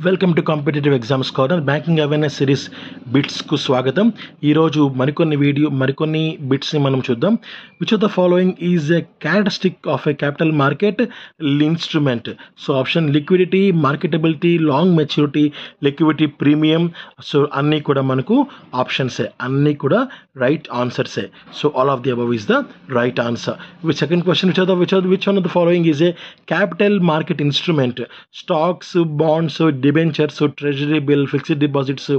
Welcome to competitive exams corner banking awareness series బిట్స్కు స్వాగతం. ఈరోజు మరికొన్ని బిట్స్ని మనం చూద్దాం. Which of the following is a characteristic of a capital market instrument? So option liquidity, marketability, long maturity, liquidity premium. So అన్నీ కూడా మనకు ఆప్షన్సే, అన్నీ కూడా రైట్ ఆన్సర్సే. So all of the above is the right answer. Second question, which one of the following is a capital market instrument? Stocks, bonds, debentures, treasury bill, fixed deposits.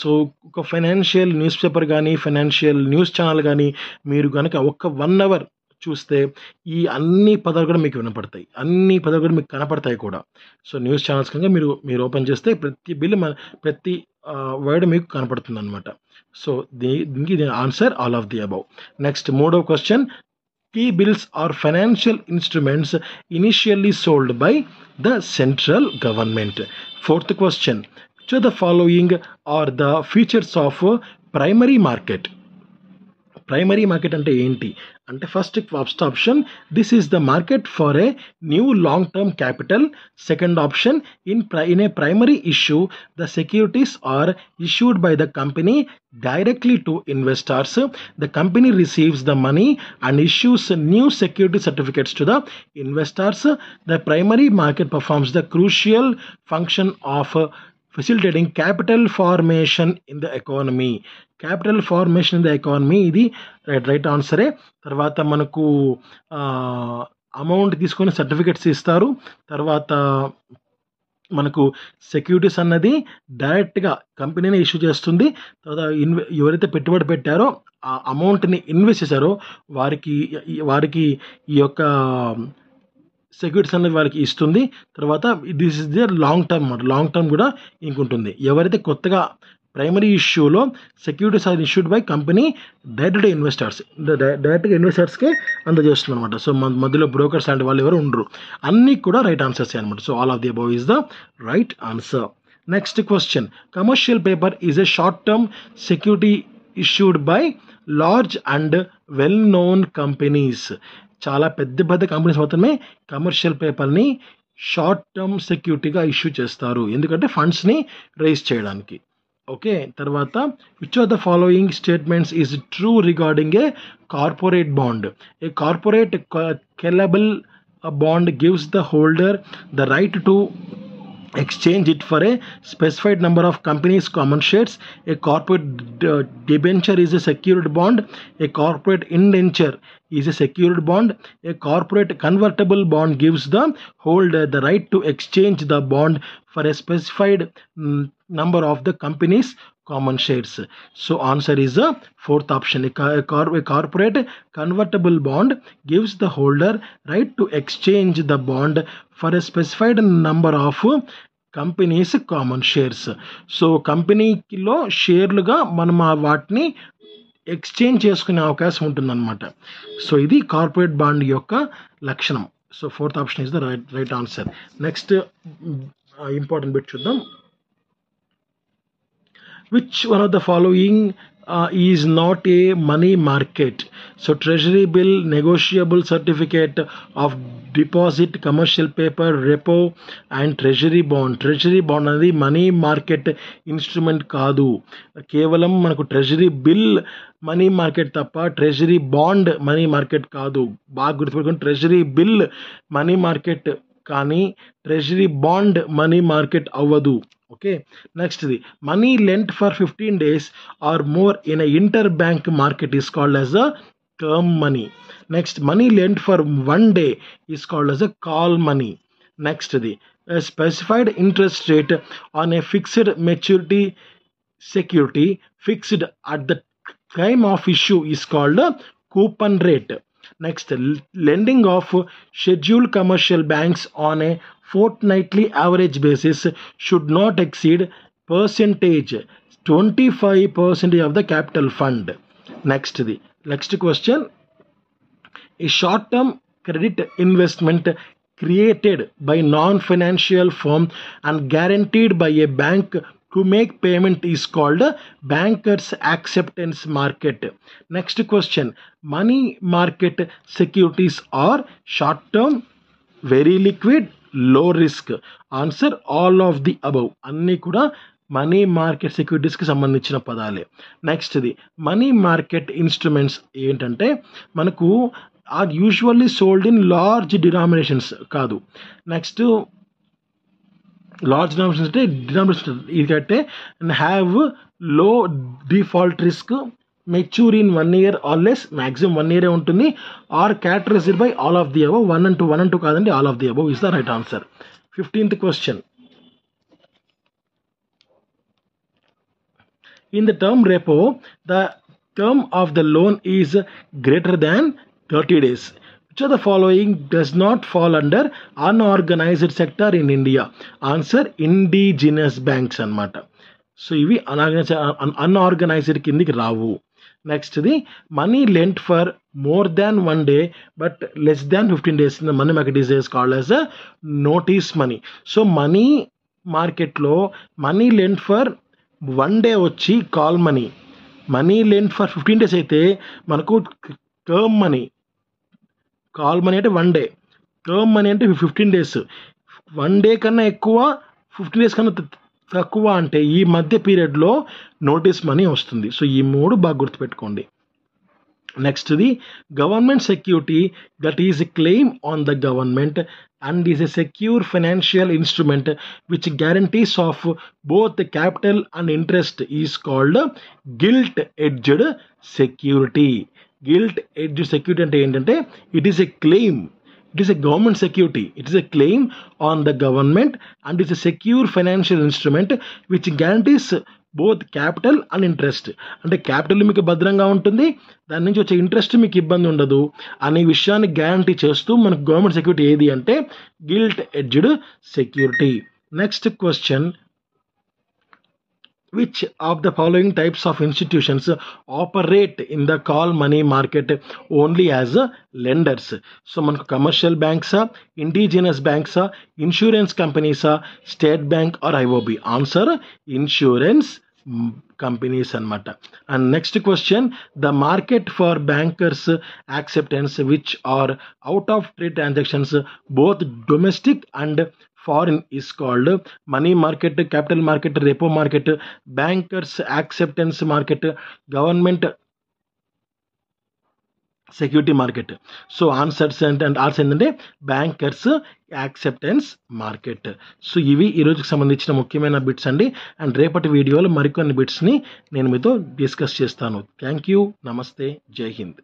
So ఒక financial news paper కానీ, financial news channel కానీ మీరు కనుక ఒక్క 1 hour చూస్తే ఈ అన్ని పదాలు కూడా మీకు వినపడతాయి, అన్ని పదాలు కూడా మీకు కనపడతాయి కూడా. సో న్యూస్ ఛానల్స్ కనుక మీరు ఓపెన్ చేస్తే ప్రతి బిల్, ప్రతి వర్డ్ మీకు కనపడుతుంది అనమాట. సో దీనికి answer all of the above. Next మూడవ question, T-bills are financial instruments initially sold by the central government. Fourth question, which of the following are the features of primary market? Primary market అంటే ఏంటి అంటే, first option, this is the market for a new long term capital. Second option, in a primary issue the securities are issued by the company directly to investors. The company receives the money and issues new security certificates to the investors. The primary market performs the crucial function of facilitating capital formation in the economy. Capital formation in the economy, ఇది right ఆన్సరే. తర్వాత మనకు amount తీసుకొని certificates ఇస్తారు. తర్వాత మనకు securities అన్నది డైరెక్ట్గా కంపెనీనే issue చేస్తుంది. తర్వాత ఎవరైతే పెట్టుబడి పెట్టారో ఆ అమౌంట్ని ఇన్వెస్ట్ చేశారో వారికి ఈ యొక్క సెక్యూరిటీస్ అనేది వాళ్ళకి ఇస్తుంది. తర్వాత this is the long term కూడా ఇంకుంటుంది. ఎవరైతే కొత్తగా ప్రైమరీ ఇష్యూలో securities are issued by company డైరెక్ట్గా ఇన్వెస్టర్స్కే అందజేస్తుంది అనమాట. సో మధ్యలో బ్రోకర్స్ లాంటి వాళ్ళు ఎవరు ఉండరు. అన్నీ కూడా రైట్ ఆన్సర్స్ అనమాట. So all of the above is the right answer. Next question, commercial paper is a short term security issued by large and well known companies. చాలా పెద్ద కంపెనీస్ మాత్రమే కమర్షియల్ పేపర్ని షార్ట్ టర్మ్ సెక్యూరిటీగా issue చేస్తారు, ఎందుకంటే ఫండ్స్ని raise చేయడానికి. Okay, తర్వాత which of the following statements is true regarding a corporate bond? A corporate callable bond gives the holder the right to exchange it for a specified number of companies' common shares. A corporate debenture is a secured bond. A corporate indenture is a secured bond. A corporate convertible bond gives the holder the right to exchange the bond for a specified number of the company's common shares. So answer is the fourth option. A corporate convertible bond gives the holder right to exchange the bond for a specified number of companies common shares. So కంపెనీలో షేర్లుగా మనం వాటిని exchange చేసుకునే అవకాశం ఉంటుందన్నమాట. So ఇది corporate bond యొక్క లక్షణం. So fourth option is the right answer. Next important bit చూద్దాం. Which one of the following is not a money market? So treasury bill, negotiable certificate of deposit, commercial paper, repo and treasury bond. Treasury bond అనేది money market instrument కాదు. కేవలం మనకు treasury bill money market తప్ప treasury bond money market కాదు. బాగా గుర్తుపెట్టుకోండి, treasury bill money market కానీ treasury bond money market అవ్వదు. Okay, next the money lent for 15 days or more in a inter bank market is called as a term money. Next money lent for 1 day is called as a call money. Next the specified interest rate on a fixed maturity security fixed at the time of issue is called coupon rate. Next, lending of scheduled commercial banks on a fortnightly average basis should not exceed percentage 25% of the capital fund. Next question, a short-term credit investment created by non-financial firm and guaranteed by a bank to make payment is called banker's acceptance market. Next question, money market securities are short term, very liquid, low risk. Answer all of the above. అన్నీ కూడా money market సెక్యూరిటీస్కి సంబంధించిన పదాలే. నెక్స్ట్ది money market instruments ఏంటంటే మనకు are usually sold in large denominations కాదు. Next large denominations అంటే డినామినేషన్ ఇది కట్టే and have low default risk, mature in 1 year or less, maximum 1 year ఉంటుంది. Are characterised by all of the above. 1 and 2 కాదండి, all of the above is the right answer. 15th question. In the term repo, the term of the loan is greater than 30 days. Which of the following does not fall under unorganized sector in India? Answer indigenous banks అన్నమాట. So ఇవి unorganised కిందికి రావు. నెక్స్ట్ది money lent for more than 1 day but less than 15 days in the money market is called as a notice money. So money మార్కెట్లో money lent for 1 day వచ్చి call money, money lent for 15 days అయితే మనకు term money. Call money అంటే 1 day, term money అంటే 15 days. 1 day కన్నా ఎక్కువ, 15 days కన్నా తక్కువ అంటే ఈ మధ్య పీరియడ్లో నోటీస్ మనీ వస్తుంది. సో ఈ 3 బాగా గుర్తుపెట్టుకోండి. నెక్స్ట్ది government security that is a claim on the government and is a secure financial instrument which guarantees of both the capital and interest is called gilt-edged security. Gilt-edged security అంటే ఏంటంటే it is a claim, it is a government security, it is a claim on the government and is a secure financial instrument which guarantees both capital and interest. అంటే capital మీకు భద్రంగా ఉంటుంది, దాని నుంచి వచ్చే interest మీకు ఇబ్బంది ఉండదు అనే విషయాన్ని గ్యారంటీ చేస్తూ మనకు గవర్నమెంట్ సెక్యూరిటీ ఏది అంటే guilt edged security. Next question, which of the following types of institutions operate in the call money market only as lenders? So మనకు కమర్షియల్ బ్యాంక్సా, ఇండిజినస్ బ్యాంక్సా, ఇన్సూరెన్స్ కంపెనీసా, state bank or IOB? Answer insurance companies అన్నమాట. And next question, the market for bankers acceptance which are out of trade transactions both domestic and foreign is called money market, capital market, repo market, bankers acceptance market, government security market. So answers and answer ఏంటంటే bankers acceptance market. So ఇవి ఈరోజుకి సంబంధించిన ముఖ్యమైన bits అండి. And రేపటి వీడియోలో మరికొన్ని బిట్స్ని నేను మీతో డిస్కస్ చేస్తాను. థ్యాంక్ యూ, నమస్తే, జై హింద్.